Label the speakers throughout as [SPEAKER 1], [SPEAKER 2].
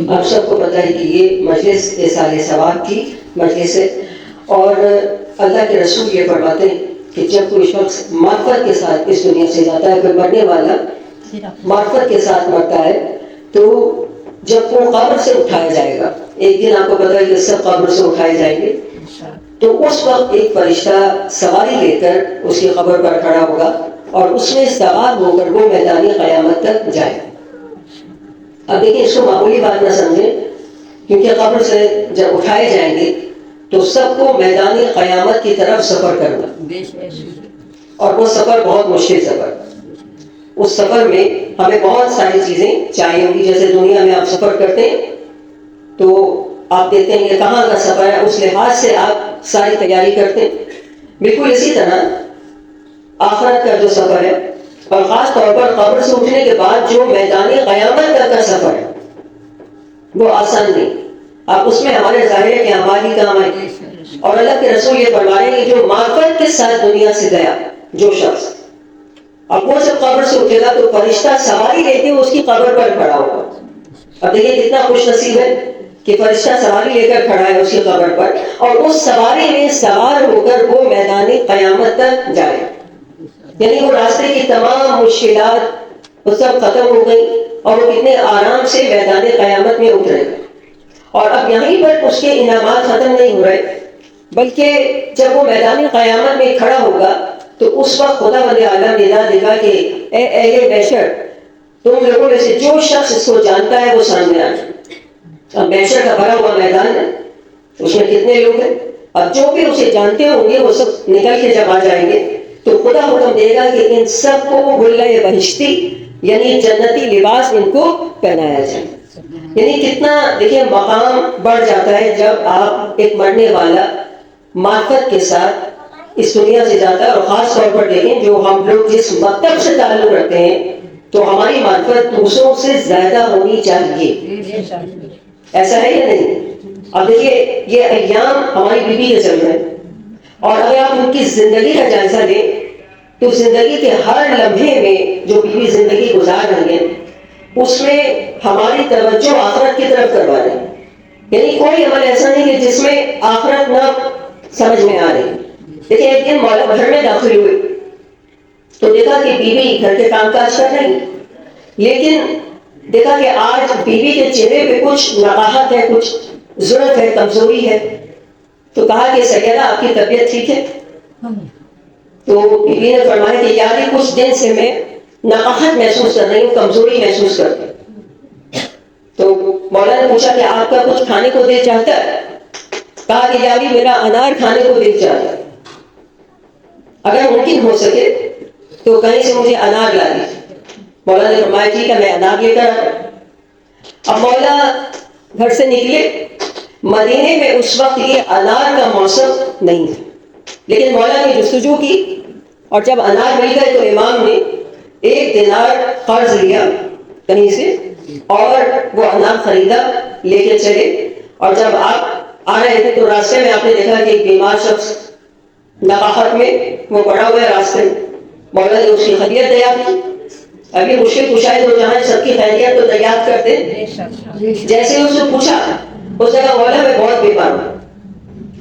[SPEAKER 1] آپ سب کو پتہ ہے کہ یہ مجلس اصال ثواب کی مجلس ہے، اور اللہ کے رسول یہ فرماتے ہیں کہ جب کوئی شخص معرفت کے ساتھ اس دنیا سے جاتا ہے، کوئی مرنے والا معرفت کے ساتھ مرتا ہے، تو جب وہ قبر سے اٹھایا جائے گا، ایک دن آپ کو پتہ ہے کہ سب قبر سے اٹھائے جائیں گے، تو اس وقت ایک فرشتہ سواری لے کر اس کی قبر پر کھڑا ہوگا اور اس میں سوار ہو کر وہ میدان قیامت تک جائے۔ اب دیکھیں، اس کو معمولی بات نہ سمجھیں، کیونکہ قبر سے جب اٹھائے جائیں گے تو سب کو میدان قیامت کی طرف سفر کرنا، اور وہ سفر بہت مشکل سفر۔ اس سفر میں ہمیں بہت ساری چیزیں چاہیے ہوں گی۔ جیسے دنیا میں آپ سفر کرتے ہیں تو آپ دیکھتے ہیں کہ کہاں کا سفر ہے، اس لحاظ سے آپ ساری تیاری کرتے ہیں۔ بالکل اسی طرح آخرت کا جو سفر ہے، اور خاص طور پر قبر سے اٹھنے کے بعد جو میدان قیامت تک کا سفر ہے، وہ آسان نہیں۔ اب اس میں ہمارے ظاہر ہے کہ ہماری کام آئے، اور اللہ کے رسول یہ فرما رہے ہیں کہ جو معرفت کے ساتھ دنیا سے گیا جو شخص، اب وہ جب قبر سے اٹھے گا تو فرشتہ سواری لے کے اس کی قبر پر کھڑا ہوگا۔ اب دیکھیے کتنا خوش نصیب ہے کہ فرشتہ سواری لے کر کھڑا ہے اس کی قبر پر، اور اس سواری میں سوار ہو کر وہ میدان قیامت تک جائے۔ یعنی وہ راستے کی تمام مشکلات وہ سب ختم ہو گئی، اور وہ کتنے آرام سے میدان قیامت میں اترے گا۔ اور اب یہیں پر اس کے انعامات ختم نہیں ہو رہے، بلکہ جب وہ میدان قیامت میں کھڑا ہوگا تو اس وقت خدا بند عالم ندا دیکھا کہ اے اہل محشر، تم لوگوں میں سے جو شخص اس کو جانتا ہے وہ سامنے آ جائے۔ اب محشر کا بھرا ہوا میدان ہے، اس میں کتنے لوگ ہیں، اب جو بھی اسے جانتے ہوں گے وہ سب نکل کے جب آ جائیں گے تو خدا حکم دے گا کہ ان سب کو حلۂ بہشتی یعنی جنتی لباس ان کو پہنایا جائے۔ یعنی کتنا دیکھیں مقام بڑھ جاتا ہے جب آپ ایک مرنے والا معرفت کے ساتھ اس دنیا سے جاتا ہے۔ اور خاص طور پر دیکھیں جو ہم لوگ جس مکتب سے تعلق رکھتے ہیں تو ہماری معرفت دوسروں سے زیادہ ہونی چاہیے، ایسا ہے یا نہیں؟ اب دیکھیے یہ ایام ہماری بیوی کے چل رہے ہیں، اور اگر آپ ان کی زندگی کا جائزہ لیں تو زندگی کے ہر لمحے میں جو بیوی زندگی گزار رہی ہے اس میں ہماری توجہ آخرت کی طرف کروا رہے ہیں۔ یعنی کوئی عمل ایسا نہیں کہ جس میں آخرت نہ سمجھ میں آ رہی۔ دیکھیں ایک دن مولا گھر میں داخل ہوئے تو دیکھا کہ بیوی گھر کے کام کاج کر رہی، لیکن دیکھا کہ آج بیوی کے چہرے پہ کچھ نقاہت ہے، کچھ ضرورت ہے، کمزوری ہے۔ تو کہا کہ سیدہ آپ کی طبیعت ٹھیک ہے؟ تو بیوی نے فرمایا کہ یار کچھ دن سے میں نقاہت محسوس کر رہی ہوں، کمزوری محسوس کر رہی ہوں۔ تو مولا نے پوچھا کہ آپ کا کچھ کھانے کو دل چاہتا ہے؟ کہا کہ یاری میرا انار کھانے کو دل چاہتا ہے، اگر ممکن ہو سکے تو کہیں سے مجھے انار لا دیجیے۔ مولا نے فرمایا ٹھیک ہے میں انار لے کر آتا ہوں۔ اب مولا گھر سے نکلے، مدینے میں اس وقت یہ انار کا موسم نہیں تھا، لیکن مولا نے جستجو کی، اور جب انار مل گئے تو امام نے 1 دینار قرض لیا کہیں سے اور وہ انار خریدا، لے کے چلے۔ اور جب آپ آ رہے تھے تو راستے میں آپ نے دیکھا کہ ایک بیمار شخص نقاہت میں وہ پڑا ہوا ہے راستے میں، مولا نے اس کی خیریت دریافت کی۔ ابھی مشکل کشائی تو جہاں سب کی خیریت تو دریافت کرتے، جیسے اس نے پوچھا اس جگہ مولا میں بہت بیمار ہوں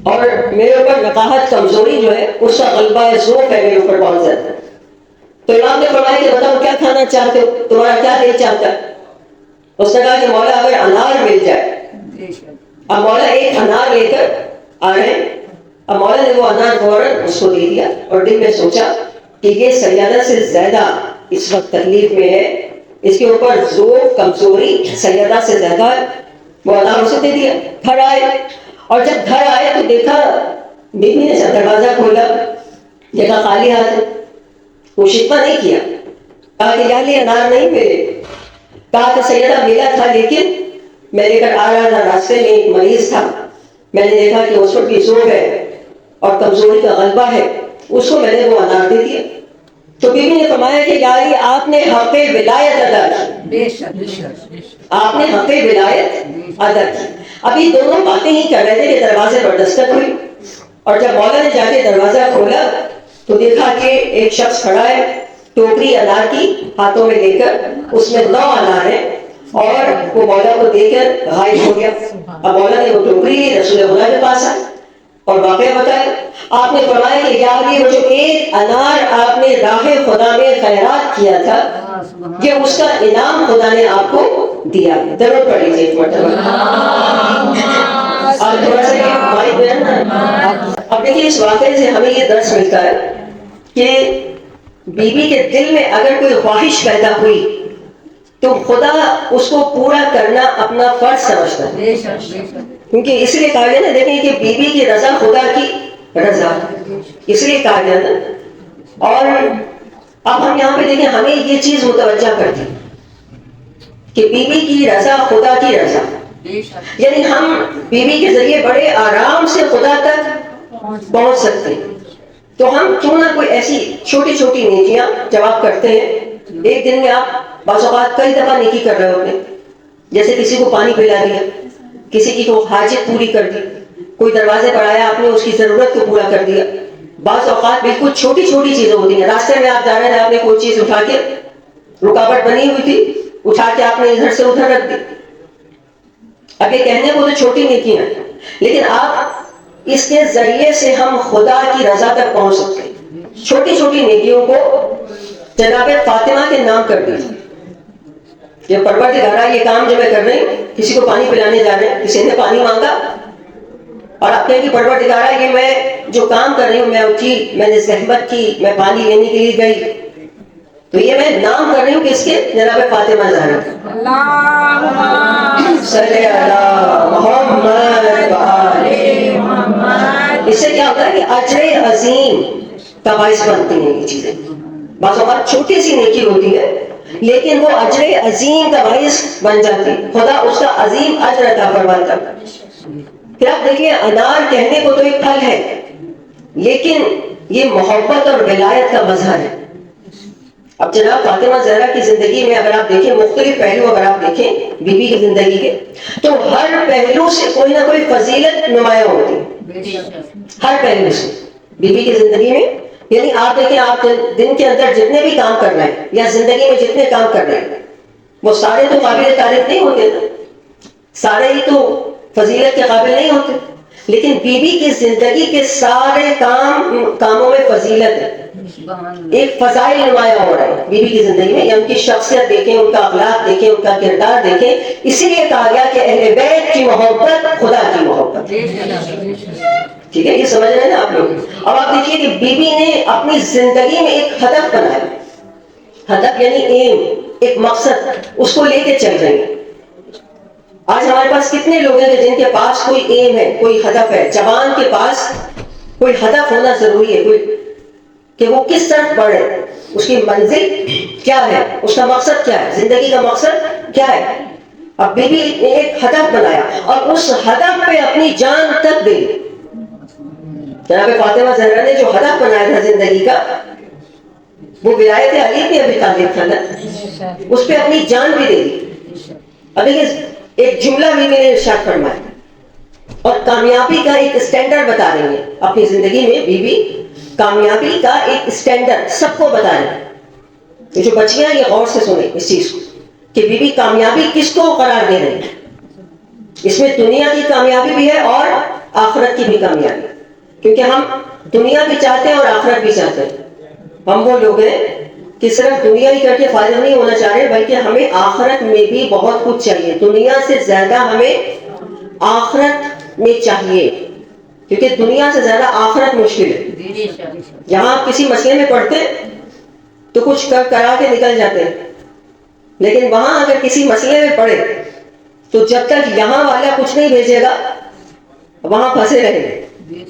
[SPEAKER 1] اور میرے اوپر نقاہت کمزوری جو ہے اس کا غلبہ ہے، ذوق ہے میرے اوپر بہت زیادہ۔ تو امام نے فرمایا کہ بتاؤ کیا کھانا چاہتے ہو، تمہارا کیا دل چاہتا ہے؟ اس نے کہا کہ مولا اگر انار مل جائے۔ اب مولا 1 انار لے کر آ رہے ہیں۔ اب مولا نے وہ انار فوراً اس کو دے دیا، اور دل میں سوچا کہ یہ سیادہ سے زیادہ اس وقت تکلیف میں ہے، اس کے اوپر ذوق کمزوری سیادہ سے زیادہ ہے۔ وہ انار اسے دے دیا۔ گھر آئے، اور جب گھر آئے تو دیکھا بیوی نے جب دروازہ کھولا دیکھا خالی ہاتھ ہے۔ وہ شکوہ نہیں کیا، کہا کہ یار یہ انار نہیں ملے۔ کہا کہ سیدہ ملا تھا، لیکن میں لے کر آ رہا تھا، راستے میں ایک مریض تھا، میں نے دیکھا کہ اس پر بھی ذوق ہے اور کمزوری کا غلبہ ہے، اس کو میں نے وہ انار دے دیا۔ تو بیوی نے فرمایا کہ یاری آپ نے حق ولایت ادا کی، آپ نے حق ولایت ادا کی۔ ابھی دونوں باتیں ہی کر رہے تھے کہ دروازے پر دستک ہوئی، اور جب مولا نے جا کے دروازہ کھولا تو دیکھا کہ ایک شخص کھڑا ہے، ٹوکری انار کی ہاتھوں میں لے کر، اس میں 9 انار ہیں، اور وہ مولا کو دیکھ کر غائب ہو گیا. اب مولا نے وہ ٹوکری لی, رسول خدا کے پاس آئے اور واقعہ بتایا. آپ نے فرمایا کہ یا علی, وہ جو ایک انار آپ نے راہ خدا میں خیرات کیا تھا, یہ اس کا انعام خدا نے آپ کو دیا. ضرور پڑھ لیجیے ایک مرتبہ. آپ تھوڑا سا یہ مائک میں نا. اب دیکھیے اس واقعے سے ہمیں یہ درس ملتا ہے کہ بیوی کے دل میں اگر کوئی خواہش پیدا ہوئی تو خدا اس کو پورا کرنا اپنا فرض سمجھتا ہے. کیونکہ اس لیے کہا گیا نا, دیکھیں کہ بیوی کی رضا خدا کی رضا, اس لیے کہا گیا نا. اور اب ہم یہاں پہ دیکھیں, ہمیں یہ چیز متوجہ کرتی کہ بیوی کی رضا خدا کی رضا, یعنی ہم بیوی کے ذریعے بڑے آرام سے خدا تک پہنچ سکتے ہیں. تو ہم کیوں نہ کوئی ایسی چھوٹی چھوٹی نیکیاں جب آپ کرتے ہیں, ایک دن میں آپ بعض اوقات کئی دفعہ نیکی کر رہے ہوتے ہیں, جیسے کسی کو پانی پلا دیا, کسی کی کو حاجت پوری کر دی, کوئی دروازے پر آیا آپ نے اس کی ضرورت کو پورا کر دیا. بعض اوقات بالکل چھوٹی چھوٹی چیزیں ہوتی ہیں, راستے میں آپ جا رہے ہیں, آپ نے کوئی چیز اٹھا کے, رکاوٹ بنی ہوئی تھی, اٹھا کے آپ نے ادھر سے ادھر رکھ دی. اب یہ کہنے کو تو چھوٹی نیکی ہیں, لیکن آپ اس کے ذریعے سے ہم خدا کی رضا تک پہنچ سکتے ہیں. چھوٹی چھوٹی نیکیوں کو جناب فاطمہ کے نام کر دیجیے کہ پروردگارا, یہ کام جو میں کر رہی ہوں, کسی کو پانی پلانے جا رہے ہیں, کسی نے پانی مانگا اور آپ کہیں کہ پروردگارا, یہ میں جو کام کر رہی ہوں, میں اٹھی, میں نے زحمت کی, میں پانی لینے کے لیے گئی, تو یہ میں نام کر رہی ہوں کس کے؟ جناب فاطمہ زہرا. اللہم صلی علی محمد و آل محمد. اس سے کیا ہوتا ہے کہ اجر عظیم کا باعث بنتی ہیں یہ چیزیں. بعض اوقات چھوٹی سی نیکی ہوتی ہے لیکن وہ اجر عظیم کا باعث بن جاتی ہے, خدا اس کا عظیم اجر عطا فرماتا ہے. پھر آپ دیکھیے, انار کہنے کو تو ایک پھل ہے, لیکن یہ محبت اور ولایت کا مظہر ہے. اب جناب فاطمہ زہرا کی زندگی میں اگر آپ دیکھیں, مختلف پہلو اگر آپ دیکھیں بیوی کی زندگی کے, تو ہر پہلو سے کوئی نہ کوئی فضیلت نمایاں ہوتی ہے. ہر پہلو سے بیوی کی زندگی میں, یعنی آپ دیکھیں, آپ دن کے اندر جتنے بھی کام کر رہے ہیں یا زندگی میں جتنے کام کر رہے ہیں, وہ سارے تو قابل تعریف نہیں ہوتے نا, سارے ہی تو فضیلت کے قابل نہیں ہوتے, لیکن بیوی کی زندگی کے سارے کاموں میں فضیلت ہے. ایک فضائل نمایاں ہو رہا ہے بیوی کی زندگی میں, یا ان کی شخصیت دیکھیں, ان کا اخلاق دیکھیں, ان کا کردار دیکھیں. اسی لیے کہا گیا کہ اہل بیت کی محبت خدا کی محبت. ٹھیک ہے, یہ سمجھ رہے ہیں نا آپ لوگ. اب آپ دیکھیے کہ بیوی نے اپنی زندگی میں ایک ہدف بنایا, ہدف یعنی ایم, ایک مقصد, اس کو لے کے چل رہی ہیں. آج ہمارے پاس کتنے لوگ ہیں جن کے پاس کوئی ایم ہے, کوئی ہدف ہے. جوان کے پاس کوئی ہدف ہونا ضروری ہے, کوئی کہ وہ کس طرف بڑھے, اس کی منزل کیا ہے, اس کا مقصد کیا ہے, زندگی کا مقصد کیا ہے. اب بیوی نے ایک ہدف بنایا اور اس ہدف پہ اپنی جان تک دے دی. جناب فاطمہ زہرا نے جو ہدف بنایا تھا زندگی کا, وہ ولایت علی پہ ابھی طالب تھا نا, اس پہ اپنی جان بھی دے دی. اب دیکھیے, ایک جملہ بیوی نے ارشاد فرمایا اور کامیابی کا ایک اسٹینڈرڈ بتا رہی ہے اپنی زندگی میں. بیوی کامیابی کا ایک اسٹینڈرڈ سب کو بتا رہی ہے. یہ جو بچیاں, یہ غور سے سنیں اس چیز کو کہ بیوی کامیابی کس کو قرار دے رہی ہے. اس میں دنیا کی کامیابی بھی ہے اور آخرت کی بھی کامیابی, کیونکہ ہم دنیا بھی چاہتے ہیں اور آخرت بھی چاہتے ہیں. ہم وہ لوگ ہیں کہ صرف دنیا ہی کر کے فائدہ نہیں ہونا چاہ رہے, بلکہ ہمیں آخرت میں بھی بہت کچھ چاہیے. دنیا سے زیادہ ہمیں آخرت میں چاہیے, کیونکہ دنیا سے زیادہ آخرت مشکل ہے. یہاں آپ کسی مسئلے میں پڑھتے تو کچھ کرا کے نکل جاتے ہیں, لیکن وہاں اگر کسی مسئلے میں پڑھے تو جب تک یہاں والا کچھ نہیں بھیجے گا وہاں پھنسے رہیں گے.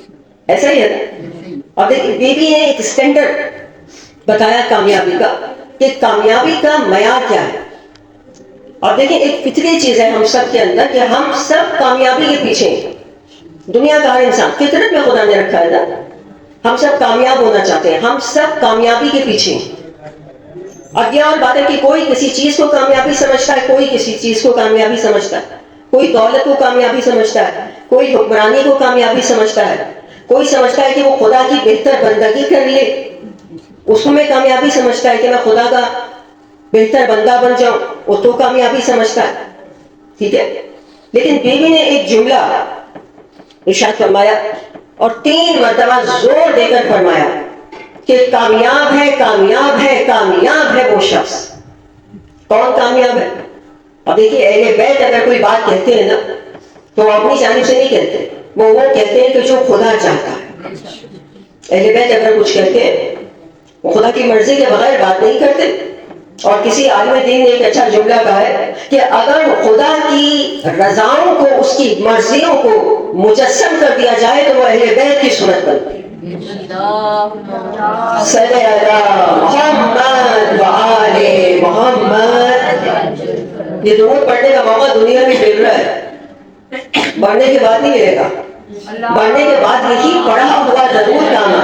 [SPEAKER 1] ایسا ہی ہے نا. اور دیکھیے, بیوی نے ایک اسٹینڈرڈ بتایا کامیابی کا, کہ کامیابی کا معیار کیا ہے. اور دیکھیں, ایک فطری چیز ہے ہم سب کے اندر کہ ہم سب کامیابی کے پیچھے ہیں. دنیا کا ہر انسان فطرت میں خدا نے رکھا ہے نا, ہم سب کامیاب ہونا چاہتے ہیں, ہم سب کامیابی کے پیچھے ہیں. اور یہ اور بات ہے کہ کوئی کسی چیز کو کامیابی سمجھتا ہے, کوئی کسی چیز کو کامیابی سمجھتا ہے, کوئی دولت کو کامیابی سمجھتا ہے, کوئی حکمرانی کو کامیابی سمجھتا ہے, کوئی سمجھتا ہے کہ وہ خدا کی بہتر بندگی کر لے, اس کو میں کامیابی سمجھتا ہے کہ میں خدا کا بہتر بندہ بن جاؤں، وہ تو کامیابی سمجھتا ہے. ٹھیک ہے، لیکن بیوی نے ایک جملہ ارشاد فرمایا اور 3 مرتبہ زور دے کر فرمایا کہ کامیاب ہے، کامیاب ہے، کامیاب ہے وہ شخص. کون کامیاب ہے؟ اب دیکھیے، اہل بیت اگر کوئی بات کہتے ہیں نا تو اپنی جانب سے نہیں کہتے، وہ کہتے ہیں کہ جو خدا چاہتا ہے. اہل بیت اگر کچھ کہتے ہیں وہ خدا کی مرضی کے بغیر بات نہیں کرتے. اور کسی عالم دین نے ایک اچھا جملہ کہا ہے کہ اگر خدا کی رضاؤں کو، اس کی مرضیوں کو مجسم کر دیا جائے تو وہ اہل بیت کی صورت بنتی ہے. صلی اللہ محمد وآل محمد. یہ درود پڑھنے کا موقع دنیا میں مل رہا ہے، بڑھنے کے بعد نہیں ملے گا. بڑھنے کے بعد یہی پڑھا ہوا درود کام ہے.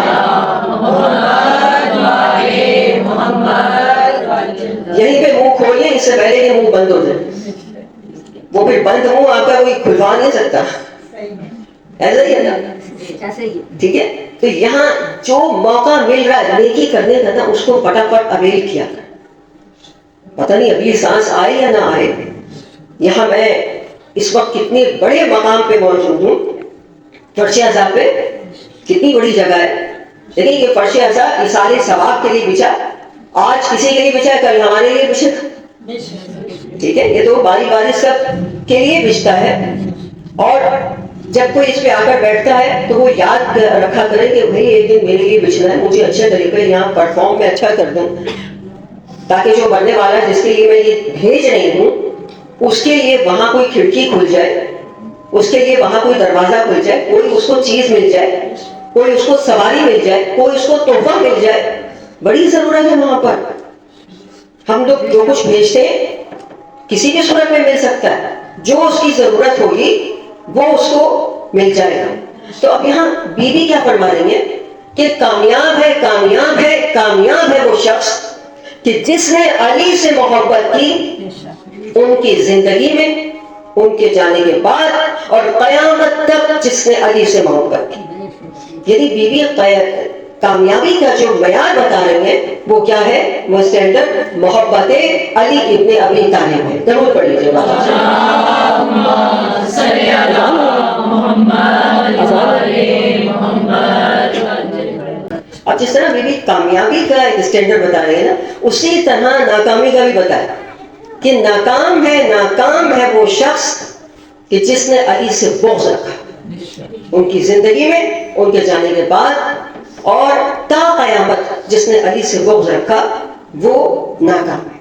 [SPEAKER 1] یہیں پہ منہ کھولیں، اس سے پہلے کہ منہ بند ہو جائے. وہ پھر بند منہ آپ کا کوئی کھلوا نہیں سکتا. ایسا ہی ہے نا؟ ٹھیک ہے، تو یہاں جو موقع مل رہا ہے نیکی کرنے کا نا، اس کو فٹافٹ اویل کیا کر. پتہ نہیں اگلی سانس آئے یا نہ آئے. یہاں میں اس وقت کتنے بڑے مقام پہ موجود ہوں. فرش اعضاء پہ کتنی بڑی جگہ ہے. لیکن یہ فرش اعضاء ایصال ثواب کے لیے بچا. آج کسی کے لیے بچا، کل ہمارے لیے بچے. ٹھیک ہے، یہ تو باری باری سب کے لیے بچتا ہے. اور جب کوئی اس پہ آ کر بیٹھتا ہے تو وہ یاد رکھا کرے کہ بھائی ایک دن میرے لیے بچنا ہے، مجھے اچھے طریقے یہاں پرفارم میں اچھا کر دوں، تاکہ جو بننے والا ہے جس کے لیے میں یہ بھیج رہی ہوں اس کے لیے وہاں کوئی کھڑکی کھل جائے، اس کے لیے وہاں کوئی دروازہ کھل جائے، کوئی اس کو چیز مل جائے، کوئی اس کو سواری مل جائے، کوئی اس کو تحفہ مل جائے. بڑی ضرورت ہے وہاں پر. ہم لوگ جو کچھ بھیجتے ہیں کسی بھی صورت میں مل سکتا ہے، جو اس کی ضرورت ہوگی وہ اس کو مل جائے گا. تو اب یہاں بیوی کیا فرما رہی ہے کہ کامیاب ہے، کامیاب ہے، کامیاب ہے وہ شخص کہ جس نے علی سے محبت کی ان کی زندگی میں، ان کے جانے کے بعد اور قیامت تک جس نے علی سے محبت کی. یعنی بیوی کامیابی کا جو معیار بتا رہے ہیں وہ کیا ہے؟ وہ اسٹینڈرڈ محبت علی ابن ابی طالب ہے. ضرور پڑھ لیجیے گا. اب جس طرح بیوی کامیابی کا ایک اسٹینڈرڈ بتا رہے ہیں نا، اسی طرح ناکامی کا بھی بتایا کہ ناکام ہے وہ شخص کہ جس نے علی سے بغض رکھا ان کی زندگی میں، ان کے جانے کے بعد اور تا قیامت. جس نے علی سے بغض رکھا وہ ناکام ہے.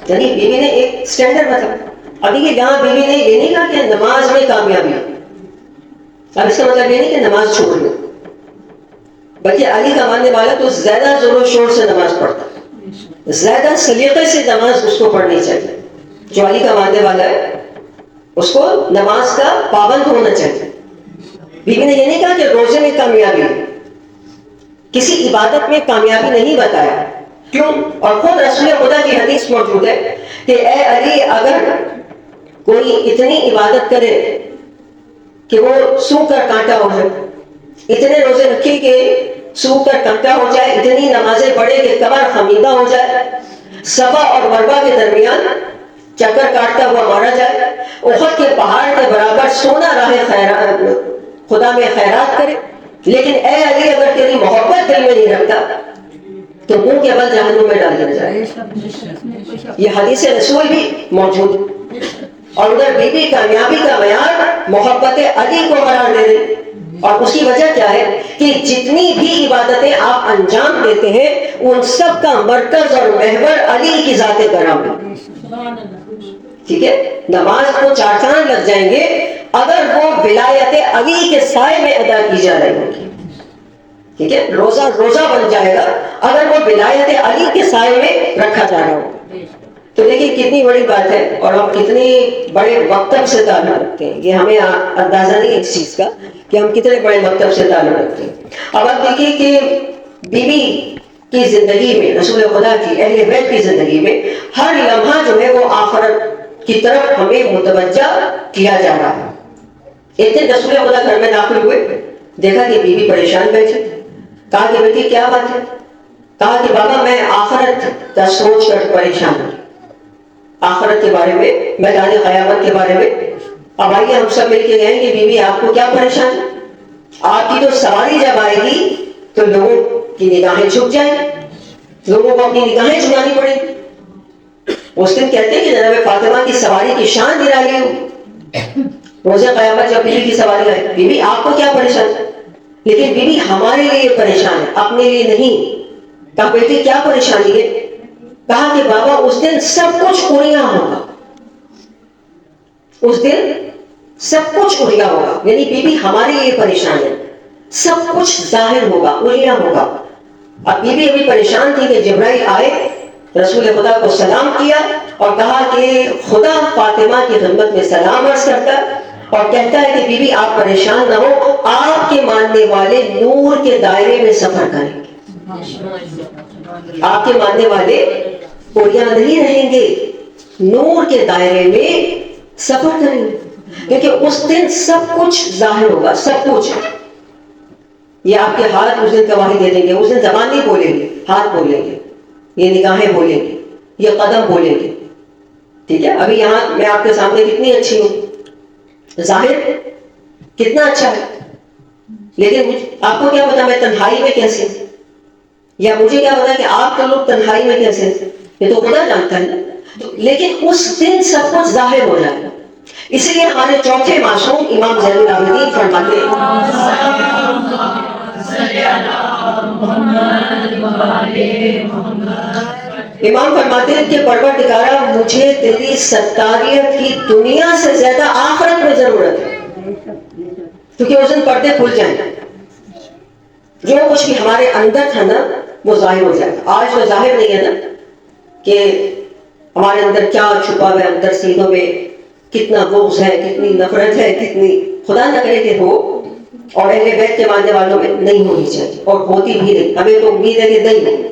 [SPEAKER 1] یعنی بیوی نے ایک سٹینڈرڈ بتایا. ابھی یہاں بیوی نے یہ نہیں کہا کہ نماز میں کامیابی ہے. اب اس کا مطلب یہ نہیں کہ نماز چھوڑ دو، بلکہ علی کا ماننے والا تو زیادہ زور و شور سے نماز پڑھتا ہے، زیادہ سلیقے سے نماز اس کو پڑھنی چاہیے. جو علی کا ماننے والا ہے اس کو نماز کا پابند ہونا چاہیے. بیوی نے یہ نہیں کہا کہ روزے میں کامیابی ہے، کسی عبادت میں کامیابی نہیں بتایا. کیوں؟ اور خود رسول خدا کی حدیث موجود ہے کہ اے علی، اگر کوئی اتنی عبادت کرے کہ وہ سو کر کانٹا ہو جائے، اتنے روزے رکھے کہ سو کر کانٹا ہو جائے، اتنی نمازیں پڑھے کہ کمر خمیدہ ہو جائے، صفا اور مروہ کے درمیان چکر کاٹتا ہوا مارا جائے، احد کے پہاڑ کے برابر سونا راہ خدا میں خیرات کرے، لیکن اے علی اگر تیری محبت دل میں نہیں رکھتا تو منہ کے بل جہنم میں ڈال دیا جائے. یہ حدیث رسول بھی موجود ہے. اور ادھر بی بی کامیابی کا معیار محبت علی کو قرار دے دیں. اور اس کی وجہ کیا ہے کہ جتنی بھی عبادتیں آپ انجام دیتے ہیں ان سب کا مرکز اور محور علی کی ذات کرام ہے. ٹھیک ہے، نماز کو 4 چاند لگ جائیں گے اگر وہ ولایت علی کے سائے میں ادا کی جا رہی ہوگی. ٹھیک ہے، روزہ بن جائے گا اگر وہ ولایت علی کے سائے میں رکھا جا رہا ہوگا. تو دیکھیں کتنی بڑی بات ہے اور ہم کتنی بڑے مکتب سے تعلق رکھتے ہیں. یہ ہمیں اندازہ نہیں اس چیز کا کہ ہم کتنے بڑے مکتب سے تعلق رکھتے ہیں. اب آپ دیکھیے کہ بیوی کی زندگی میں، رسول خدا کی، اہل بیت کی زندگی میں ہر لمحہ جو ہے وہ آخرت کی طرف ہمیں متوجہ کیا جا رہا ہے. ایک دن رسول خدا گھر میں داخل ہوئے، دیکھا کہ بیوی پریشان بیٹھی. کہا کہ بیٹی کیا بات ہے؟ کہا کہ بابا میں آخرت کا سوچ کر پریشان ہوں. آخرت کے بارے میں، میدان قیامت کے بارے میں. اب آئیے ہم سب مل کے کہیں کہ بیوی آپ کو کیا پریشان ہے؟ آپ کی تو سواری جب آئے گی تو لوگوں کی نگاہیں جھک جائیں، لوگوں کو اپنی نگاہیں جھکانی پڑیں گی. اس دن کہتے ہیں کہ جناب فاطمہ کی سواری کی شان نرالی ہوگی. روزہ قیامت جب بیوی کی سواری آئے، بیوی آپ کو کیا پریشان ہے؟ لیکن بیوی ہمارے لیے پریشان ہے، اپنے لیے نہیں. کہا بیٹی کیا پریشانی ہے؟ کہا کہ بابا اس دن سب کچھ اڑیا ہوگا، اس دن سب کچھ اڑیا ہوگا. یعنی بیوی ہمارے لیے پریشان ہے، سب کچھ ظاہر ہوگا، اڑیا ہوگا. اب بیوی ابھی پریشان تھی کہ جبرائیل آئے، رسول خدا کو سلام کیا اور کہا کہ خدا فاطمہ کی خدمت میں سلام عرض کرتا اور کہتا ہے کہ بیوی آپ پریشان نہ ہو، آپ کے ماننے والے نور کے دائرے میں سفر کریں گے. آپ کے ماننے والے اڑیا نہیں رہیں گے، نور کے دائرے میں سفر کریں گے. کیونکہ اس دن سب کچھ ظاہر ہوگا، سب کچھ. یہ آپ کے ہاتھ اس دن گواہی دے دیں گے. اس دن زبان نہیں بولیں گے، ہاتھ بولیں گے، یہ نگاہیں بولیں گے، یہ قدم بولیں گے. ٹھیک ہے، ابھی یہاں میں آپ کے سامنے کتنی اچھی ہوں، ظاہر کتنا اچھا ہے، لیکن آپ کو کیا پتا میں تنہائی میں کیسے ہوں، یا مجھے کیا پتا کہ آپ کے لوگ تنہائی میں کیسے ہیں، یہ تو خدا جانتا ہے. لیکن اس دن سب کچھ ظاہر ہو جائے گا. اسی لیے ہمارے چوتھے معصوم امام زین العابدین فرماتے ہیں، امام فرماتے ہیں کہ پروردگارا مجھے تیری ستاریت کی دنیا سے زیادہ آخرت میں ضرورت ہے. کیونکہ اس دن پردے کھل جائیں، جو کچھ بھی ہمارے اندر تھا نا وہ ظاہر ہو جائے گا. آج وہ ظاہر نہیں ہے نا کہ ہمارے اندر کیا چھپا ہوا ہے، اندر سینوں میں کتنا بغض ہے، کتنی نفرت ہے، کتنی خدا نہ کرے کہ ہو، اور اہل بیت کے ماننے والوں میں نہیں ہونی چاہیے، اور ہوتی بھی نہیں. ہمیں تو امید ہے کہ نہیں.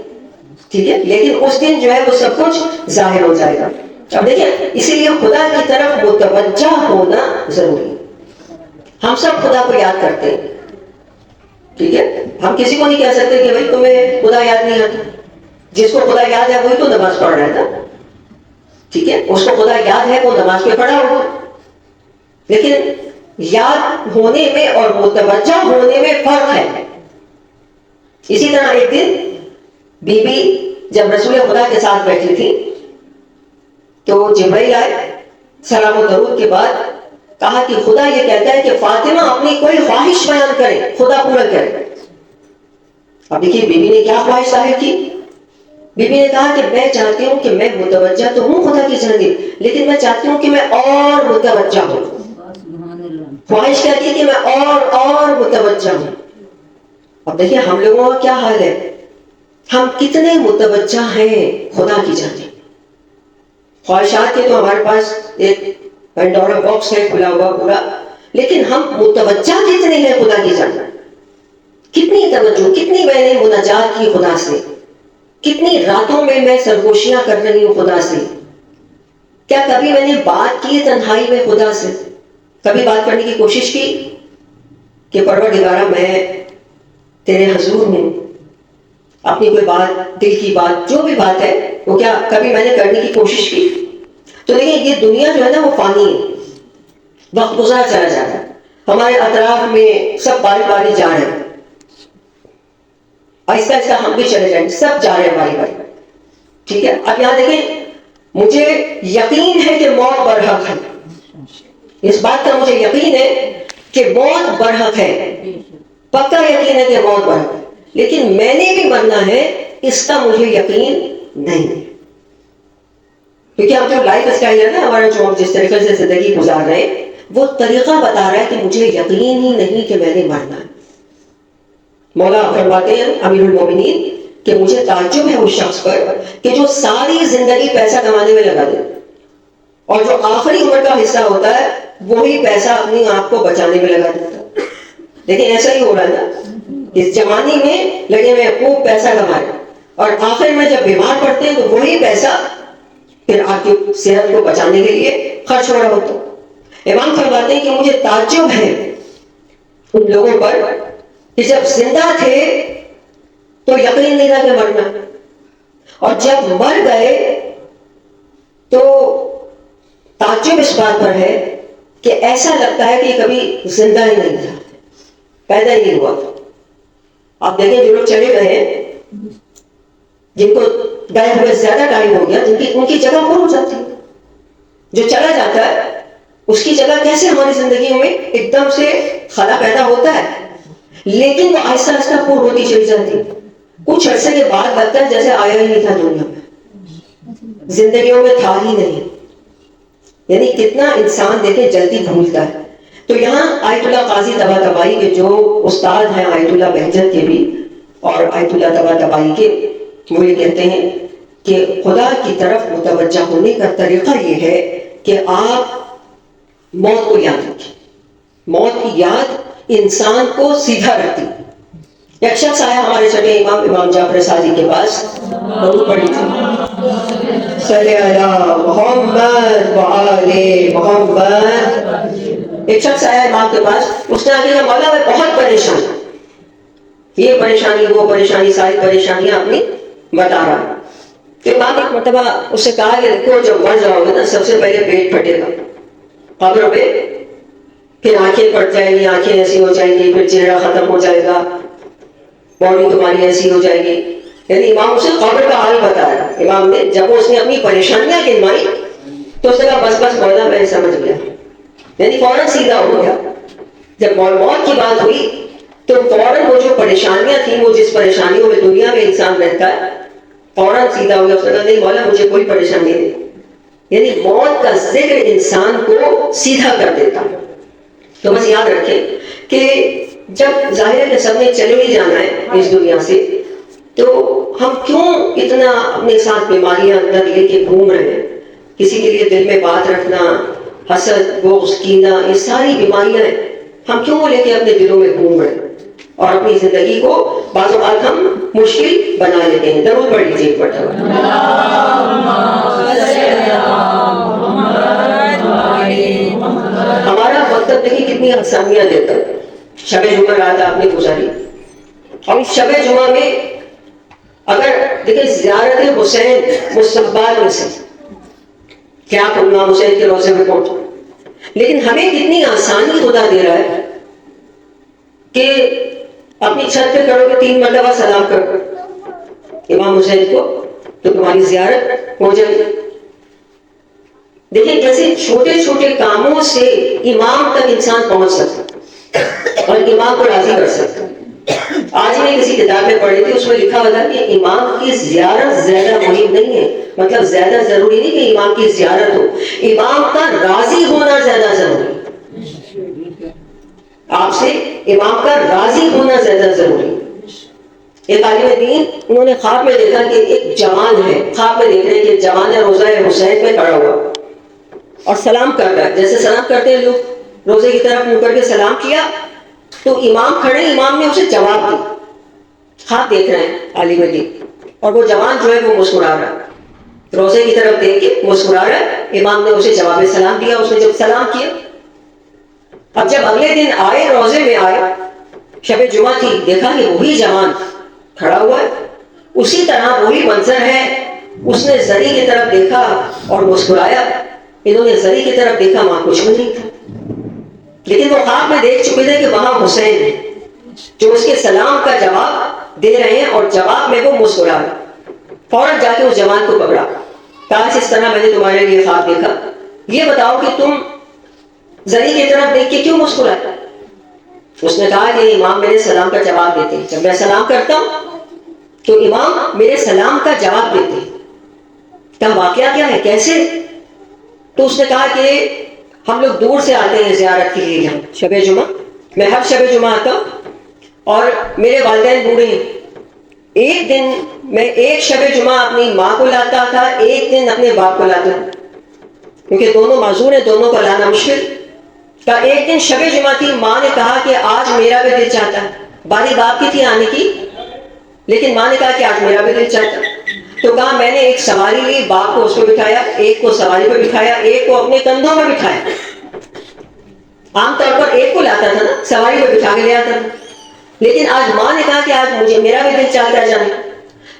[SPEAKER 1] ٹھیک ہے، لیکن اس دن جو ہے وہ سب کچھ ظاہر ہو جائے گا. اب دیکھیں، اسی لیے خدا کی طرف متوجہ ہونا ضروری ہے. ہم سب خدا کو یاد کرتے ہیں، ٹھیک ہے، ہم کسی کو نہیں کہہ سکتے کہ بھائی تمہیں خدا یاد نہیں آتا. جس کو خدا یاد ہے وہی تو نماز پڑھ رہا ہے نا. ٹھیک ہے، اس کو خدا یاد ہے، وہ نماز پہ پڑھا ہوگا. لیکن یاد ہونے میں اور متوجہ ہونے میں فرق ہے. اسی طرح ایک دن بی بی جب رسول خدا کے ساتھ بیٹھی تھی تو جبرائیل آئے، سلام و درود کے بعد کہا کہ خدا یہ کہتا ہے کہ فاطمہ اپنی کوئی خواہش بیان کرے، خدا پورا کرے. اب دیکھیے بیوی نے کیا خواہش ظاہر کی. بیوی نے کہا کہ میں چاہتی ہوں کہ میں متوجہ تو ہوں خدا کی جانب، لیکن میں چاہتی ہوں کہ میں اور متوجہ ہوں. خواہش کیا کی کہ میں اور متوجہ ہوں. اب دیکھیے ہم لوگوں کا کیا حال ہے، ہم کتنے متوجہ ہیں خدا کی جانب. خواہشات کے تو ہمارے پاس ایک پینڈورا باکس ہے کھلا ہوا پورا، لیکن ہم متوجہ کتنے ہیں خدا کی جانب. کتنی توجہ، کتنی میں نے مناجات کی خدا سے، کتنی راتوں میں سرگوشیاں کر رہی ہوں خدا سے. کیا کبھی میں نے بات کی تنہائی میں خدا سے، کبھی بات کرنے کی کوشش کی کہ پروردگارا میں تیرے حضور ہوں، اپنی کوئی بات، دل کی بات، جو بھی بات ہے وہ کیا کبھی میں نے کرنے کی کوشش کی؟ تو لیکن یہ دنیا جو ہے نا وہ فانی ہے، وقت گزار چلا جاتا ہے، ہمارے اطراف میں سب باری باری جا رہے ہیں، آہستہ آہستہ ہم بھی چلے جائیں، سب جا رہے ہیں باری باری. ٹھیک ہے، اب یہاں دیکھیں، مجھے یقین ہے کہ موت برحق ہے. اس بات کا مجھے یقین ہے کہ موت برحق ہے، پکا یقین ہے کہ موت برحق ہے. لیکن میں نے بھی مرنا ہے، اس کا مجھے یقین نہیں ہے. کیونکہ اب جو لائف اسٹائل ہے نا ہمارا، جو ہم جس طریقے سے زندگی گزار رہے ہیں، وہ طریقہ بتا رہا ہے کہ مجھے یقین ہی نہیں کہ میں نے مرنا ہے. مولا فرماتے ہیں امیر المومنین کہ مجھے تعجب ہے اس شخص پر کہ جو ساری زندگی پیسہ کمانے میں لگا دے اور جو آخری عمر کا حصہ ہوتا ہے وہی پیسہ اپنی آپ کو بچانے میں لگا دیتا ہے. لیکن ایسا ہی ہو رہا ہے نا، اس جوانی میں لگے ہوئے خوب پیسہ کمائے اور آخر میں جب بیمار پڑتے ہیں تو وہی پیسہ پھر آپ کی صحت کو بچانے کے لیے خرچ ہو رہا ہوتا. امام فرماتے ہیں کہ مجھے تعجب ہے ان لوگوں پر کہ جب زندہ تھے تو یقین نہیں تھا کہ مرنا، اور جب مر گئے تو تعجب اس بات پر ہے کہ ایسا لگتا ہے کہ یہ کبھی زندہ ہی نہیں تھا، پیدا ہی نہیں ہوا تھا۔ آپ دیکھیں جو لوگ چلے گئے ہیں، جن کو گئے ہوئے زیادہ ٹائم ہو گیا، ان کی جگہ پر ہو جاتی ہے۔ جو چلا جاتا ہے اس کی جگہ کیسے ہماری زندگیوں میں ایک دم سے خلا پیدا ہوتا ہے، لیکن وہ آہستہ آہستہ پور ہوتی چلی جاتی ہے۔ کچھ عرصے کے بعد لگتا ہے جیسے آیا ہی نہیں تھا دنیا میں، زندگیوں میں تھا ہی نہیں۔ یعنی کتنا انسان دیکھیں جلدی بھولتا ہے۔ تو یہاں آیت اللہ قاضی طباطبائی کے جو استاد ہیں آیت اللہ بہجت کے بھی اور آیت اللہ طباطبائی کے، وہ یہ کہتے ہیں کہ خدا کی طرف متوجہ ہونے کا طریقہ یہ ہے کہ آپ موت کو یاد رکھیں۔ موت کی یاد انسان کو سیدھا رکھتی۔ ایک شخص آیا ہمارے چھٹے امام جعفر صادق کے پاس، درود پڑھی تھی، صلی اللہ محمد وآلِ محمد۔ ایک شخص آیا امام کے پاس، اس نے آگے کہا مولا میں بہت پریشان، یہ پریشانی وہ پریشانی، ساری پریشانیاں اپنی بتا رہا۔ تو امام ایک مرتبہ اس سے کہا کہ دیکھو جب مر جاؤ گے نا سب سے پہلے پیٹ پھٹے گا قبر پہ، پھر آنکھیں پھٹ جائیں گی، آنکھیں ایسی ہو جائیں گی، پھر چہرہ ختم ہو جائے گا، باڈی تمہاری ایسی ہو جائے گی۔ یعنی امام اسے قبر کا حال بتایا۔ امام نے جب اس نے اپنی پریشانیاں گنوائی تو اس نے کہا بس بس مولا میں سمجھ گیا، یعنی فوراً سیدھا ہو گیا۔ جب موت کی بات ہوئی تو فوراً وہ جو پریشانیاں تھیں، وہ جس پریشانیوں میں دنیا میں انسان رہتا ہے، فوراً سیدھا ہو گیا۔ اس نے کہا نہیں مولا مجھے کوئی پریشانی نہیں۔ یعنی موت کا ذکر انسان کو سیدھا کر دیتا۔ تو بس یاد رکھیں کہ جب ظاہر ہے کہ سب نے چلے ہی جانا ہے اس دنیا سے، تو ہم کیوں اتنا اپنے ساتھ بیماریاں اندر لے کے گھوم رہے ہیں؟ کسی کے لیے دل میں بات رکھنا، حسد، بغض، کینہ، یہ ساری بیماریاں ہیں، ہم کیوں وہ لے کے اپنے دلوں میں گھوم رہے ہیں اور اپنی زندگی کو بعض اوقات ہم مشکل بنا لیتے ہیں۔ درود پڑھ لیجیے ایک مرتبہ۔ ہمارا مطلب دیکھیں کتنی آسانیاں دیتا ہے۔ شب جمعہ رات آپ نے گزاری، اور اس شب جمعہ میں اگر دیکھیں زیارت حسین مستحبات میں سے کہ آپ امام حسین کے روضے میں پہنچو، لیکن ہمیں کتنی آسانی خدا دے رہا ہے کہ اپنی چھت پہ کھڑو کے 3 مرتبہ سلام کرو امام حسین کو تو تمہاری زیارت ہو جائے۔ دیکھیں کیسے چھوٹے چھوٹے کاموں سے امام تک انسان پہنچ سکتا اور امام کو راضی کر سکتا۔ آج میں کسی کتاب میں پڑھی تھی، اس میں لکھا ہوا تھا کہ امام کی زیارت زیادہ مہم نہیں ہے، مطلب زیادہ ضروری نہیں کہ امام کی زیارت ہو، امام کا راضی ہونا زیادہ ضروری ہے۔ آپ سے امام کا راضی ہونا زیادہ ضروری ہے۔ ایک عالم دین انہوں نے خواب میں دیکھا کہ ایک جوان ہے، خواب میں دیکھ رہے ہیں کہ جوان ہے روضہ حسین میں کھڑا ہوا اور سلام کر رہا ہے، جیسے سلام کرتے ہیں لوگ، روزے کی طرف منہ کر کے سلام کیا تو امام کھڑے، امام نے اسے جواب دی۔ خواب دیکھ رہے ہیں عالم دین، اور وہ جوان جو ہے وہ مسکرا رہا ہے، روزے کی طرف دیکھ کے مسکرا رہا ہے، امام نے اسے جواب سلام دیا، اس نے جب سلام کیا، اب جب اگلے دن آئے روزے میں آئے، شب جمعہ تھی، دیکھا کہ وہی جوان کھڑا ہوا ہے، اسی طرح وہی منظر ہے، اس نے زری کی طرف دیکھا اور مسکرایا، انہوں نے زری کی طرف دیکھا، وہاں کچھ بھی نہیں تھا، لیکن وہ خواب میں دیکھ چکے تھے کہ وہاں حسین ہے جو اس کے سلام کا جواب دے رہے ہیں، اور جواب میں وہ مسکرا رہے۔ فوراً جا کے اس جوان کو پکڑا، کہا اس طرح میں نے تمہارے لیے خواب دیکھا، یہ بتاؤ کہ تم زری کی طرف دیکھ کے کیوں مسکرایا؟ اس نے کہا کہ امام میرے سلام کا جواب دیتے ہیں، جب میں سلام کرتا ہوں تو امام میرے سلام کا جواب دیتے ہیں۔ کہا واقعہ کیا ہے، کیسے؟ تو اس نے کہا کہ ہم لوگ دور سے آتے ہیں زیارت کے لیے یہاں شب جمعہ، میں ہر شب جمعہ آتا ہوں اور میرے والدین بوڑھے ہیں، ایک دن میں ایک شب جمعہ اپنی ماں کو لاتا تھا، ایک دن اپنے باپ کو لاتا تھا، کیونکہ دونوں معذور ہیں، دونوں کو لانا مشکل کا۔ ایک دن شب جمعہ تھی، ماں نے کہا کہ آج میرا بھی دل چاہتا ہے، باری باپ کی تھی آنے کی، لیکن ماں نے کہا کہ آج میرا بھی دل چاہتا ہے، تو کہا میں نے ایک سواری لی، باپ کو اس پہ بٹھایا، ایک کو سواری پہ بٹھایا، ایک کو اپنے کندھوں میں بٹھایا۔ عام طور پر ایک کو لاتا تھا نا، سواری پہ بٹھا کے لے آتا تھا، لیکن آج ماں نے کہا کہ آج مجھے میرا بھی دل چاہتا ہے جانے،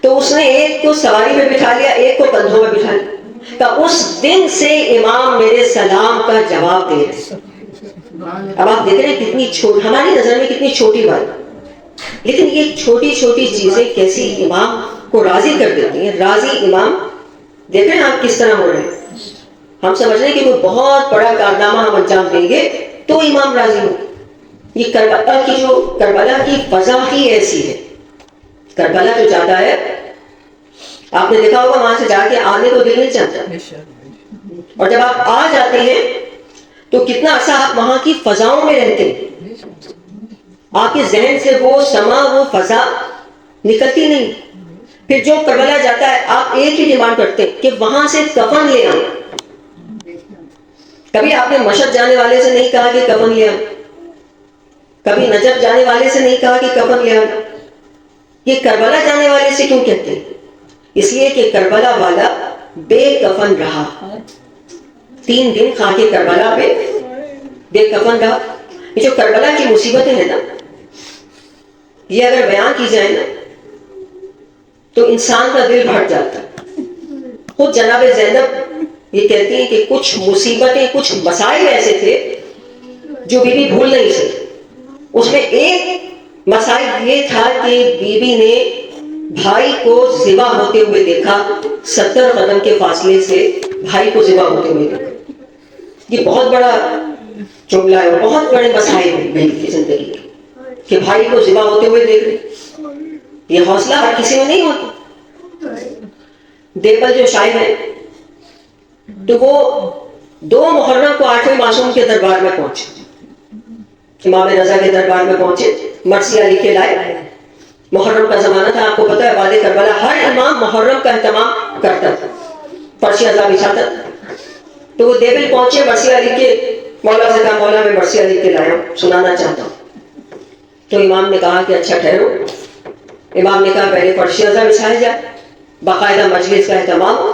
[SPEAKER 1] تو اس نے ایک کو سواری پہ بٹھا لیا، ایک کو کندھوں میں بٹھا لیا۔ کہ اس دن سے امام میرے سلام کا جواب دے رہے ہیں۔ اب آپ دیکھ رہے ہیں کتنی ہماری نظر میں کتنی چھوٹی بات، لیکن یہ چھوٹی چھوٹی چیزیں کیسی امام کو راضی کر دیتی ہیں۔ راضی امام دیکھ رہے ہیں آپ کس طرح ہو رہے ہیں۔ ہم سمجھ رہے ہیں کہ کوئی بہت بڑا کارنامہ ہم انجام دیں گے تو امام راضی ہو۔ یہ کربلا کی فضا ہی ایسی ہے۔ کربلا جو جاتا ہے، آپ نے دیکھا ہوگا وہاں سے جا کے آنے کو دل نہیں چاہتا، اور جب آپ آ جاتے ہیں تو کتنا عرصہ آپ وہاں کی فضاؤں میں رہتے ہیں، آپ کے ذہن سے وہ سما وہ فضا نکلتی نہیں۔ پھر جو کربلا جاتا ہے آپ ایک ہی ڈیمانڈ کرتے ہیں کہ وہاں سے کفن لے آؤ۔ کبھی آپ نے مشہد جانے والے سے نہیں کہا کہ کفن لے آؤ، کبھی نجف جانے والے سے نہیں کہا کہ کفن لے آؤ۔ یہ کربلا جانے والے سے کیوں کہتے ہیں؟ اس لیے کہ کربلا والا بے کفن رہا، 3 دن خاک کربلا پہ بے کفن رہا۔ یہ جو کربلا کی مصیبتیں ہیں نا، یہ اگر بیان کی جائے نا تو انسان کا دل بھر جاتا ہے۔ خود جناب زینب یہ کہتی ہیں کہ کچھ مصیبتیں، کچھ مسائل ایسے تھے جو بی بی بھول نہیں سکی۔ اس میں ایک مسائل یہ تھا کہ بی بی نے بھائی کو ذبح ہوتے ہوئے دیکھا، 70 قدم کے فاصلے سے بھائی کو ذبح ہوتے ہوئے دیکھا۔ یہ بہت بڑا جملہ ہے، بہت بڑے مسائل ہیں بی بی کی زندگی کے، کہ بھائی کو ذبح ہوتے ہوئے دیکھ رہے۔ یہ حوصلہ ہر کسی میں نہیں ہوتا۔ دیوبند جو شاعر ہے تو وہ 2 محرم کو 8ویں معصوم کے دربار میں پہنچے، امام رضا کے دربار میں پہنچے، مرثیہ لکھ کے لائے۔ محرم کا زمانہ تھا، آپ کو پتا ہے، بعد کربلا ہر امام محرم کا اہتمام کرتا تھا، فرش عزا بچھاتا تھا۔ تو وہ دیوبند پہنچے، مرثیہ لکھ کے مولا سے کہا مولا میں مرثیہ لکھ کے لایا ہوں، سنانا چاہتا ہوں۔ تو امام نے کہا کہ اچھا ٹھہرو۔ امام نے کہا پہلے فرش عزا بچھایا جائے، باقاعدہ مجلس کا اہتمام ہو،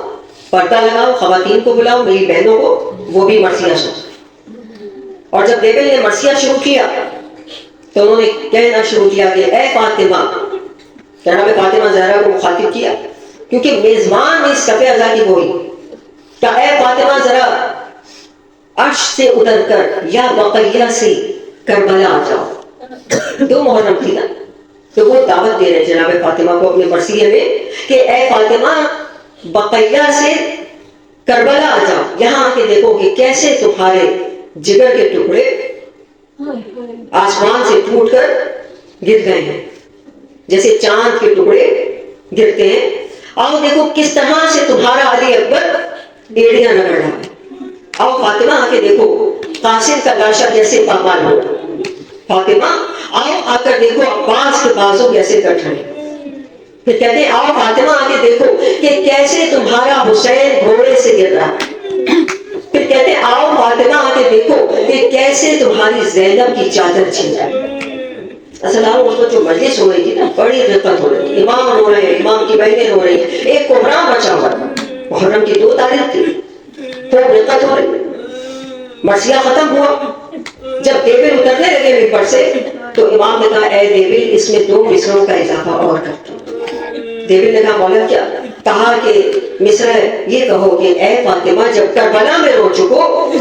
[SPEAKER 1] پردہ لگاؤ، خواتین کو بلاؤ، میری بہنوں کو، وہ بھی مرثیہ سنو۔ اور جب دیوبند نے مرثیہ شروع کیا تو انہوں نے کہنا شروع کیا کہ اے فاطمہ، جناب فاطمہ زہرا کو مخاطب کیا، کیونکہ میزبان اس صف عزا کی وہی کہ اے فاطمہ ذرا عرش سے اتر کر یا بقیہ سے کربلا آ جاؤ۔ 2 محرم تھی نا، تو وہ دعوت دے رہے جناب فاطمہ کو اپنے مرثیے میں کہ اے فاطمہ بقیہ سے کربلا آ جاؤ، یہاں آ کے دیکھو کہ کیسے تمہارے جگر کے ٹکڑے آسمان سے ٹوٹ کر گر گئے ہیں، جیسے چاند کے ٹکڑے گرتے ہیں۔ آؤ دیکھو کس طرح سے تمہارا علی اکبر ایڑیاں رگڑ رہا ہے۔ آؤ فاطمہ آ کے دیکھو قاسم کا لاشا کیسے پامال ہو۔ فاطمہ آؤ آ کر دیکھو عباس کے بازو کیسے کٹ رہے ہیں۔ پھر کہتے ہیں آؤ فاطمہ آ کے دیکھو کہ کیسے تمہارا حسین گھوڑے سے گر رہا ہے۔ پھر کہتے ہیں آؤ فاطمہ آ کے دیکھو کہ کیسے تمہاری زینب کی چادر چھن رہی ہے۔ اصل اس وقت جو مجلس ہو رہی تھی نا، بڑی دقت ہو رہی تھی، امام رو رہے ہیں، امام کی بہنیں رو رہی ہیں، ایک کوہرام بچا ہوا تھا، محرم کی 2 تاریخ تھی، خوب دقت ہو رہی۔ مرثیہ ختم ہوا، جب دیوبند اترنے لگے ممبر سے تو امام نے کہا اے دیوبند اس میں 2 مصروں کا اضافہ اور کر دو۔ دیوبند نے کہا مولا کیا؟ کہا کہ مصرع یہ کہو کہ اے فاطمہ جب کربلا میں رو چکو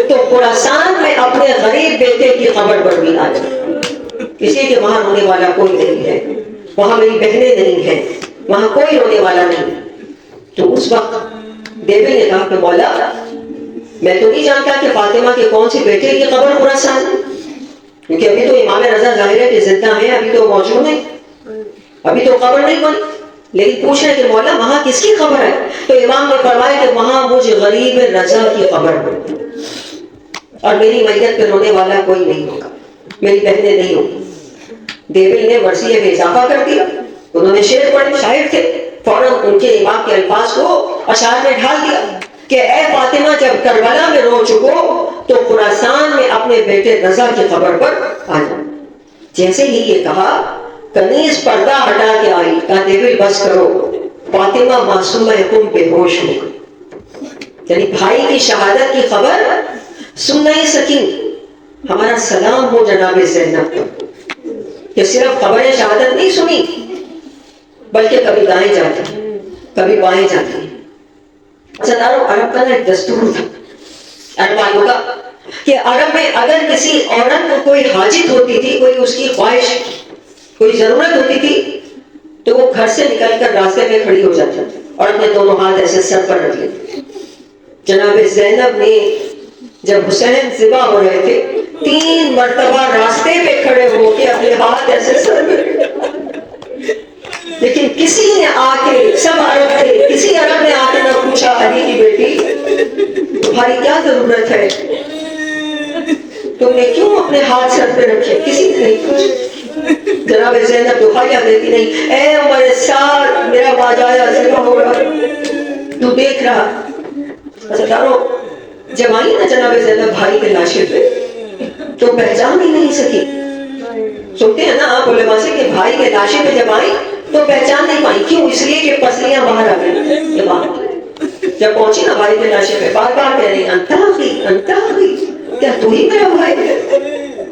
[SPEAKER 1] تو خراسان میں اپنے غریب بیٹے کی خبر بڑھنی آ جائے، اس لیے کہ وہاں رونے والا کوئی نہیں ہے، وہاں میری بہنیں نہیں ہیں، وہاں کوئی رونے والا نہیں۔ تو اس وقت دیوبند نے کہا کہ مولا میں تو نہیں جانتا کہ فاطمہ کے کون سے بیٹے کی خبر خراسان ہے، کیونکہ ابھی تو امام رضا ظاہر ہے کہ زندہ ہیں، ابھی تو موجود نہیں، ابھی تو خبر نہیں بنی، لیکن پوچھ رہے کہ مولا وہاں کس کی خبر ہے؟ تو امام نے فرمایا کہ وہاں مجھ غریب رضا کی خبر ہوگی، اور میری میت پہ رونے والا کوئی نہیں ہوگا، میری بہنیں نہیں ہوگی۔ دیوبند نے مرثیے میں اضافہ کر دیا، انہوں نے شعر پڑھے، شاعر تھے، فوراً ان کے امام کے الفاظ کو اشعار میں ڈھال دیا کہ اے فاطمہ جب کربلا میں رو چکو تو خراسان میں اپنے بیٹے رضا کی خبر پر آ جاؤ۔ جیسے ہی یہ کہا کنیز پردہ ہٹا کے آئی، کہا دیوبند بس کرو، فاطمہ معصومہ تم بے ہوش ہو گئی، یعنی بھائی کی شہادت کی خبر سن نہیں سکی۔ ہمارا سلام ہو جناب زینب پر کہ صرف خبر شہادت نہیں سنی، بلکہ کبھی دائیں جاتی کبھی بائیں جاتی، ستاروں عرب کا نا ایک دستور تھا عرب والوں کا کہ عرب میں اگر کسی عورت کو کوئی حاجت ہوتی تھی، کوئی اس کی خواہش، کوئی ضرورت ہوتی تھی، تو وہ گھر سے نکل کر راستے میں کھڑی ہو جاتی اور اپنے دونوں ہاتھ ایسے سر پر رکھ لیتی. جناب زینب نے جب حسین ذبح ہو رہے تھے 3 مرتبہ راستے پہ کھڑے ہو کے اپنے ہاتھ ایسے سر میں رکھے، لیکن کسی نے آ کے، سب عرب تھے، کسی عرب نے آ کے نہ پوچھا علی کی بیٹی تمہاری کیا ضرورت ہے، تم نے کیوں اپنے ہاتھ سر پہ رکھے، کسی نے نہیں پوچھا. جناب زینب دکھایا دیتی نہیں، اے عمر سعد میرا باجایا ذبح ہو رہا تو دیکھ رہا. ستاروں جب آئی نا جناب زینب بھائی کے لاشے پہ تو پہچان ہی نہیں سکی. سنتے ہیں نا آپ علماء سے کہ بھائی کے لاشے پہ جب آئی تو پہچان نہیں پائی. کیوں؟ اس لیے کہ پسلیاں باہر آ گئی. جب پہنچی نا بھائی کے لاشے پہ بار بار کہہ رہی انتا اخی انتا اخی، کیا تو ہی میرا بھائی ہے،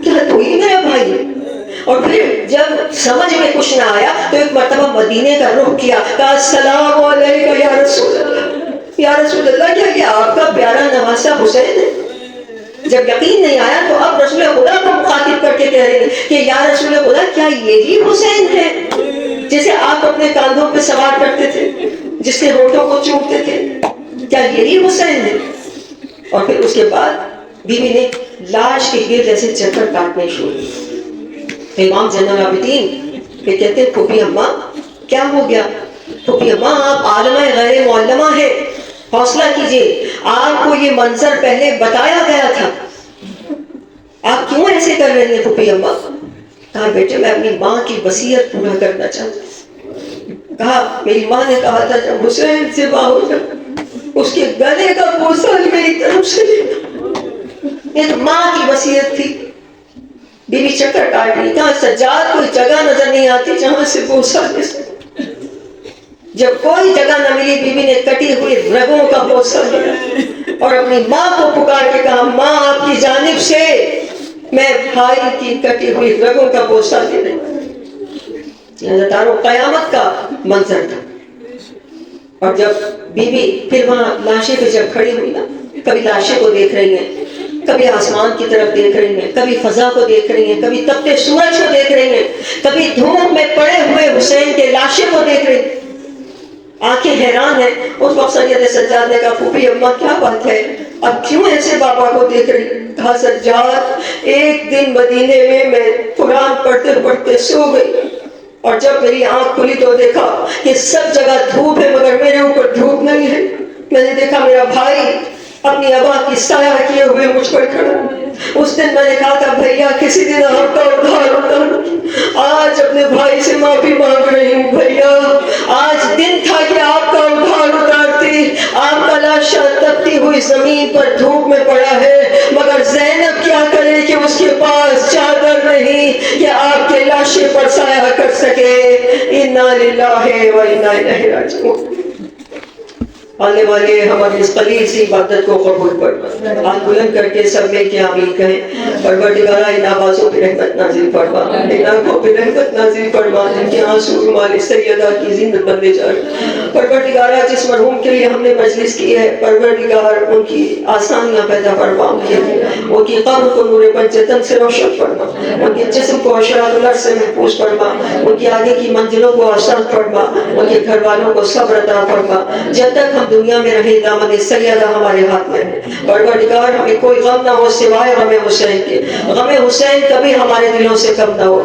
[SPEAKER 1] کیا تو ہی میرا بھائی ہے. اور پھر جب سمجھ میں کچھ نہ آیا تو ایک مرتبہ مدینے کا رخ کیا، کہا السلام علیکم یا رسول اللہ، یا رسول اللہ کیا یہ آپ کا پیارا نواسہ حسین ہے. جب یقین نہیں آیا تو اب رسول خدا کو مخاطب کر کے کہہ رہے ہیں کہ یا رسول خدا کیا یہی حسین ہے جسے آپ اپنے کاندھوں پہ سوار کرتے تھے، جس کے ہونٹوں کو چومتے تھے، کیا یہی حسین ہے. اور پھر اس کے بعد بیوی نے لاش کے گرد ایسے چکر کاٹنے شروع. امام زین العابدین کہ کہتے ہیں پھوپھی اماں کیا ہو گیا، پھوپھی اماں آپ عالمہ غیر معلمہ ہے، حوصلہ کیجیے، آپ کو یہ منظر پہلے بتایا گیا تھا، آپ کیوں ایسے کر رہی ہیں پھوپھی اماں. کہا بیٹے میں اپنی ماں کی وصیت پورا کرنا چاہتا ہوں. کہا میری ماں نے کہا تھا جب حسین ذبح ہو جائے اس کے گلے کا بوسہ میری طرف سے لینا. یہ تو ماں کی وصیت تھی. بیوی چکر کاٹ رہی، کہاں سجاد کوئی جگہ نظر نہیں آتی جہاں سے بوسہ لے سکے. جب کوئی جگہ نہ ملی بیوی نے کٹی ہوئی رگوں کا بوسہ لیا اور اپنی ماں کو پکار کے کہا ماں آپ کی جانب سے میں بھائی کی کٹی ہوئی رگوں کا بوسہ لے رہی ہوں. قیامت کا منظر تھا. اور جب بیوی پھر وہاں لاشے پہ جب کھڑی ہوئی نا، کبھی لاشے کو دیکھ رہی ہیں، کبھی آسمان کی طرف دیکھ رہی ہیں، کبھی فضا کو دیکھ رہی ہیں، کبھی تپتے سورج کو دیکھ رہی ہیں، کبھی دھوپ میں پڑے ہوئے حسین کے لاشے کو دیکھ رہی ہیں. آنکھیں حیران ہیں. اس وقت سید سجاد نے کہا پھوپھی اماں کیا بات ہے، اب کیوں ایسے بابا کو دیکھ رہی. کہا سجاد ایک دن مدینے میں قرآن پڑھتے پڑھتے سو گئی اور جب میری آنکھ کھلی تو دیکھا کہ سب جگہ دھوپ ہے مگر میرے اوپر دھوپ نہیں ہے. میں نے دیکھا میرا بھائی اپنی ابا کی سایہ کیے ہوئے مجھ پر کھڑا. اس دن میں نے کہا تھا بھیا کسی دن آپ کا ادھار اتار. آج اپنے بھائی سے معافی مانگ رہی ہوں بھیا، آج دن تھا کہ آپ کا ادھار اتارتی. آپ کا لاشا تپتی ہوئی زمین پر دھوپ میں پڑا ہے مگر زینب کیا کرے کہ اس کے پاس چادر نہیں کہ آپ کے لاشے پر سایہ کر سکے. انا للہ و انا الیہ راجعون. آنے والے ہماری اس قلیل سی عبادت کو قبول فرما. ہاتھ بلند کر کے سب مل کے آمین کہیں. پروردگارہ ان آوازوں پہ رحمت نازل فرما، ان آنکھوں پہ رحمت نازل فرما جن کے آنسو رومال سیدہ کی زندہ بندے جائے. پروردگارہ جس مرحوم کے لیے ہم نے مجلس کی ہے پروردگار ان کی آسانیاں پیدا فرما، ان کی قبر کو نور پنجتن سے روشن فرما، ان کے جسم کو اشرار الارض سے محفوظ فرما، ان کی آگے کی منزلوں کو آسان فرما، ان کے گھر والوں کو صبر عطا فرما. جب تک ہم دنیا میں رہے دامن سیدہ ہمارے ہاتھ میں ہے. پروردگار ہمیں کوئی غم نہ ہو سوائے غم حسین کے. غم حسین کبھی ہمارے دلوں سے کم نہ ہو.